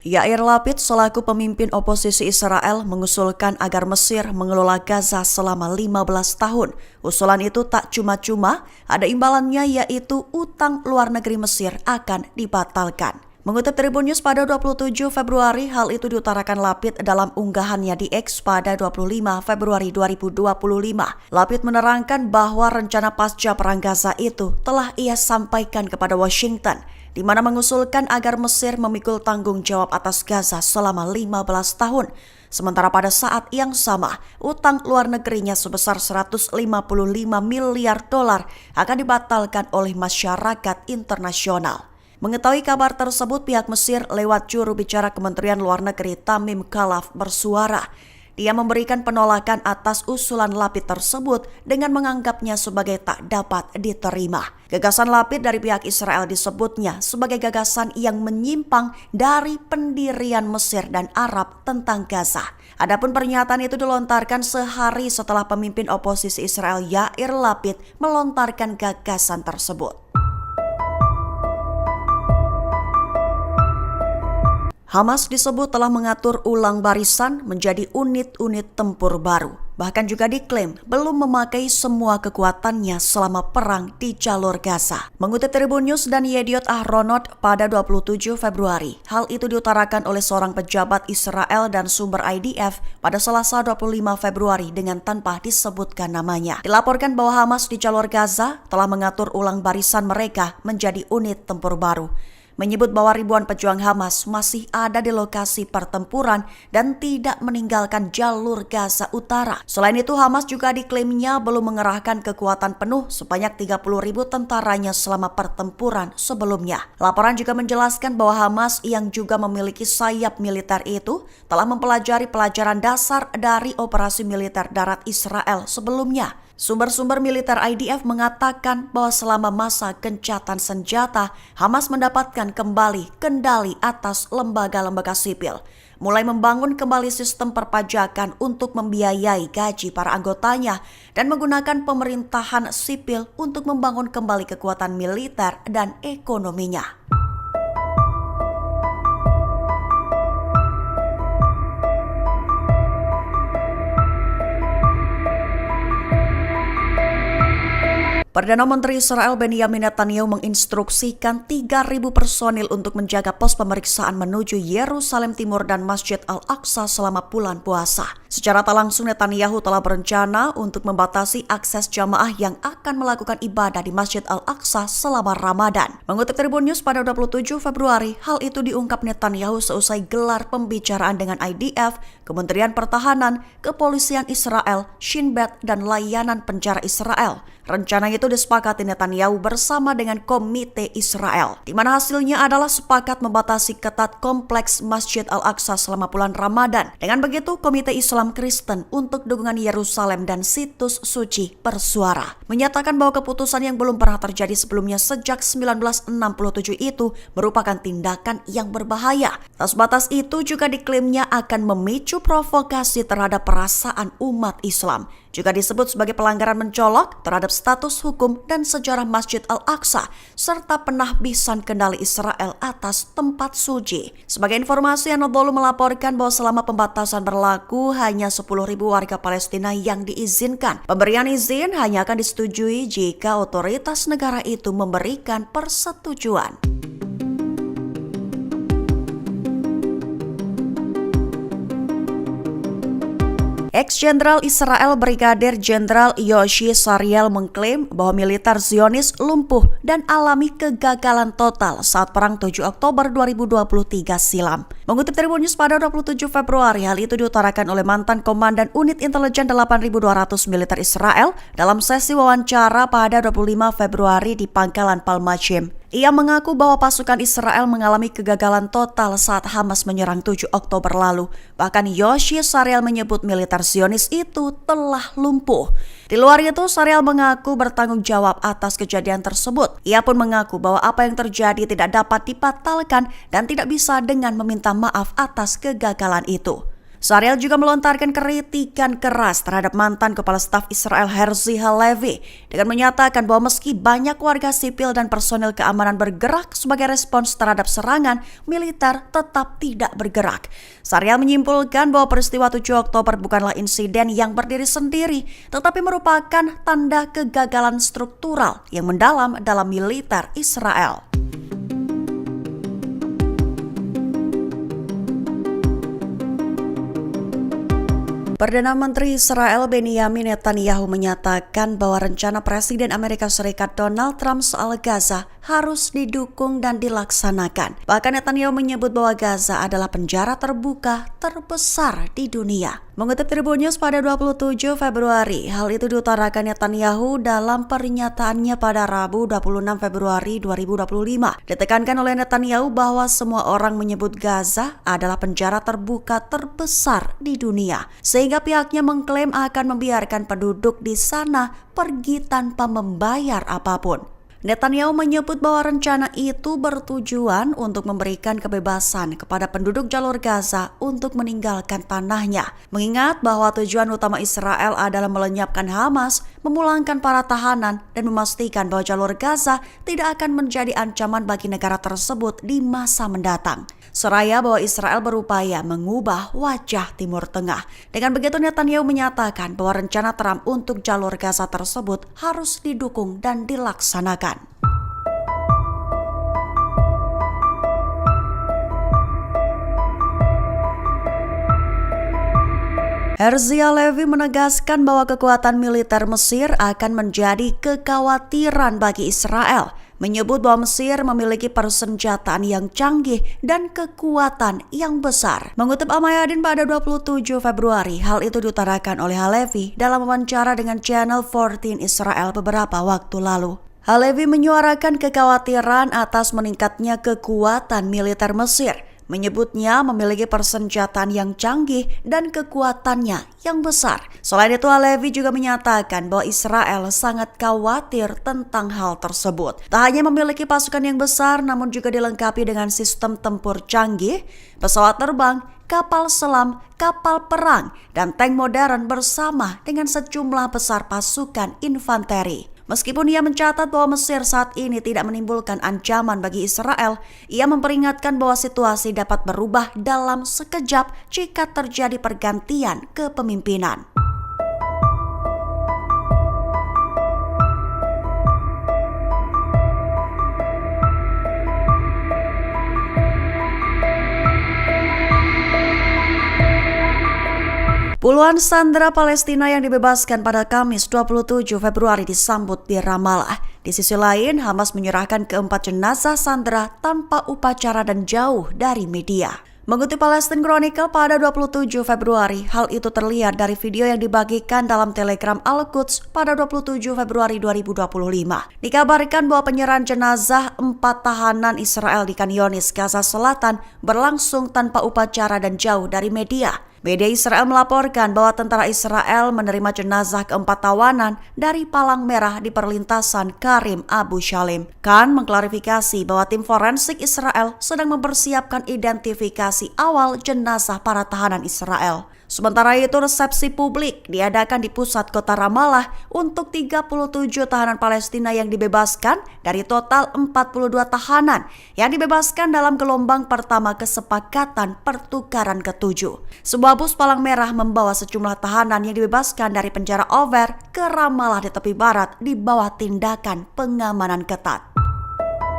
Yair Lapid selaku pemimpin oposisi Israel mengusulkan agar Mesir mengelola Gaza selama 15 tahun. Usulan itu tak cuma-cuma, ada imbalannya yaitu utang luar negeri Mesir akan dibatalkan. Mengutip Tribun News pada 27 Februari, hal itu diutarakan Lapid dalam unggahannya di X pada 25 Februari 2025. Lapid menerangkan bahwa rencana pasca perang Gaza itu telah ia sampaikan kepada Washington, di mana mengusulkan agar Mesir memikul tanggung jawab atas Gaza selama 15 tahun. Sementara pada saat yang sama, utang luar negerinya sebesar 155 miliar dolar akan dibatalkan oleh masyarakat internasional. Mengetahui kabar tersebut, pihak Mesir lewat juru bicara Kementerian Luar Negeri Tamim Khalaf bersuara. Dia memberikan penolakan atas usulan Lapid tersebut dengan menganggapnya sebagai tak dapat diterima. Gagasan Lapid dari pihak Israel disebutnya sebagai gagasan yang menyimpang dari pendirian Mesir dan Arab tentang Gaza. Adapun pernyataan itu dilontarkan sehari setelah pemimpin oposisi Israel Yair Lapid melontarkan gagasan tersebut. Hamas disebut telah mengatur ulang barisan menjadi unit-unit tempur baru. Bahkan juga diklaim belum memakai semua kekuatannya selama perang di jalur Gaza. Mengutip Tribun News dan Yediot Ahronot pada 27 Februari, hal itu diutarakan oleh seorang pejabat Israel dan sumber IDF pada Selasa 25 Februari dengan tanpa disebutkan namanya. Dilaporkan bahwa Hamas di jalur Gaza telah mengatur ulang barisan mereka menjadi unit tempur baru. Menyebut bahwa ribuan pejuang Hamas masih ada di lokasi pertempuran dan tidak meninggalkan jalur Gaza Utara. Selain itu, Hamas juga diklaimnya belum mengerahkan kekuatan penuh sebanyak 30.000 tentaranya selama pertempuran sebelumnya. Laporan juga menjelaskan bahwa Hamas yang juga memiliki sayap militer itu telah mempelajari pelajaran dasar dari operasi militer darat Israel sebelumnya. Sumber-sumber militer IDF mengatakan bahwa selama masa gencatan senjata, Hamas mendapatkan kembali kendali atas lembaga-lembaga sipil, mulai membangun kembali sistem perpajakan untuk membiayai gaji para anggotanya dan menggunakan pemerintahan sipil untuk membangun kembali kekuatan militer dan ekonominya. Perdana Menteri Israel Benjamin Netanyahu menginstruksikan 3.000 personil untuk menjaga pos pemeriksaan menuju Yerusalem Timur dan Masjid Al-Aqsa selama bulan puasa. Secara tak langsung Netanyahu telah berencana untuk membatasi akses jamaah yang akan melakukan ibadah di Masjid Al-Aqsa selama Ramadan. Mengutip Tribun News pada 27 Februari, hal itu diungkap Netanyahu seusai gelar pembicaraan dengan IDF, Kementerian Pertahanan, Kepolisian Israel, Shin Bet, dan Layanan Penjara Israel. Rencana itu disepakati Netanyahu bersama dengan Komite Israel, di mana hasilnya adalah sepakat membatasi ketat kompleks Masjid Al-Aqsa selama bulan Ramadan. Dengan begitu, Komite Islam Kristen untuk dukungan Yerusalem dan situs suci bersuara, menyatakan bahwa keputusan yang belum pernah terjadi sebelumnya sejak 1967 itu merupakan tindakan yang berbahaya. Tak sebatas itu, juga diklaimnya akan memicu provokasi terhadap perasaan umat Islam. Juga disebut sebagai pelanggaran mencolok terhadap status hukum dan sejarah Masjid Al-Aqsa, serta penahbisan kendali Israel atas tempat suci. Sebagai informasi, Anadolu melaporkan bahwa selama pembatasan berlaku, hanya 10.000 warga Palestina yang diizinkan. Pemberian izin hanya akan disetujui jika otoritas negara itu memberikan persetujuan. Ex-Jenderal Israel Brigadir Jenderal Yoshi Sariel mengklaim bahwa militer Zionis lumpuh dan alami kegagalan total saat Perang 7 Oktober 2023 silam. Mengutip Tribun News pada 27 Februari, hal itu diutarakan oleh mantan Komandan Unit Intelijen 8.200 militer Israel dalam sesi wawancara pada 25 Februari di Pangkalan Palmachim. Ia mengaku bahwa pasukan Israel mengalami kegagalan total saat Hamas menyerang 7 Oktober lalu. Bahkan Yoshi Sariel menyebut militer Zionis itu telah lumpuh. Di luar itu, Sariel mengaku bertanggung jawab atas kejadian tersebut. Ia pun mengaku bahwa apa yang terjadi tidak dapat dibatalkan dan tidak bisa dengan meminta maaf atas kegagalan itu. Sariel juga melontarkan kritikan keras terhadap mantan Kepala Staf Israel Herzi Halevi dengan menyatakan bahwa meski banyak warga sipil dan personel keamanan bergerak sebagai respons terhadap serangan, militer tetap tidak bergerak. Sariel menyimpulkan bahwa peristiwa 7 Oktober bukanlah insiden yang berdiri sendiri, tetapi merupakan tanda kegagalan struktural yang mendalam dalam militer Israel. Perdana Menteri Israel Benyamin Netanyahu menyatakan bahwa rencana Presiden Amerika Serikat Donald Trump soal Gaza harus didukung dan dilaksanakan. Bahkan Netanyahu menyebut bahwa Gaza adalah penjara terbuka terbesar di dunia. Mengutip Tribun News pada 27 Februari, hal itu diutarakan Netanyahu dalam pernyataannya pada Rabu 26 Februari 2025. Ditekankan oleh Netanyahu bahwa semua orang menyebut Gaza adalah penjara terbuka terbesar di dunia, sehingga pihaknya mengklaim akan membiarkan penduduk di sana pergi tanpa membayar apapun. Netanyahu menyebut bahwa rencana itu bertujuan untuk memberikan kebebasan kepada penduduk jalur Gaza untuk meninggalkan tanahnya. Mengingat bahwa tujuan utama Israel adalah melenyapkan Hamas, memulangkan para tahanan, dan memastikan bahwa jalur Gaza tidak akan menjadi ancaman bagi negara tersebut di masa mendatang. Seraya bahwa Israel berupaya mengubah wajah Timur Tengah. Dengan begitu Netanyahu menyatakan bahwa rencana Trump untuk jalur Gaza tersebut harus didukung dan dilaksanakan. Herzi Halevi menegaskan bahwa kekuatan militer Mesir akan menjadi kekhawatiran bagi Israel, menyebut bahwa Mesir memiliki persenjataan yang canggih dan kekuatan yang besar. Mengutip Al-Mayadin pada 27 Februari, hal itu diutarakan oleh Halevi dalam wawancara dengan Channel 14 Israel beberapa waktu lalu. Halevi menyuarakan kekhawatiran atas meningkatnya kekuatan militer Mesir, menyebutnya memiliki persenjataan yang canggih dan kekuatannya yang besar. Selain itu, Halevi juga menyatakan bahwa Israel sangat khawatir tentang hal tersebut. Tak hanya memiliki pasukan yang besar, namun juga dilengkapi dengan sistem tempur canggih, pesawat terbang, kapal selam, kapal perang, dan tank modern bersama dengan sejumlah besar pasukan infanteri. Meskipun ia mencatat bahwa Mesir saat ini tidak menimbulkan ancaman bagi Israel, ia memperingatkan bahwa situasi dapat berubah dalam sekejap jika terjadi pergantian kepemimpinan. Puluhan sandera Palestina yang dibebaskan pada Kamis 27 Februari disambut di Ramallah. Di sisi lain, Hamas menyerahkan keempat jenazah sandera tanpa upacara dan jauh dari media. Mengutip Palestine Chronicle pada 27 Februari, hal itu terlihat dari video yang dibagikan dalam Telegram Al-Quds pada 27 Februari 2025. Dikabarkan bahwa penyerahan jenazah 4 tahanan Israel di Khan Younis, Gaza Selatan berlangsung tanpa upacara dan jauh dari media. Media Israel melaporkan bahwa tentara Israel menerima jenazah keempat tawanan dari Palang Merah di perlintasan Karim Abu Shalim. Khan mengklarifikasi bahwa tim forensik Israel sedang mempersiapkan identifikasi awal jenazah para tahanan Israel. Sementara itu, resepsi publik diadakan di pusat kota Ramallah untuk 37 tahanan Palestina yang dibebaskan dari total 42 tahanan yang dibebaskan dalam gelombang pertama kesepakatan pertukaran ke-7. Sebuah bus Palang Merah membawa sejumlah tahanan yang dibebaskan dari penjara Over ke Ramallah di tepi barat di bawah tindakan pengamanan ketat.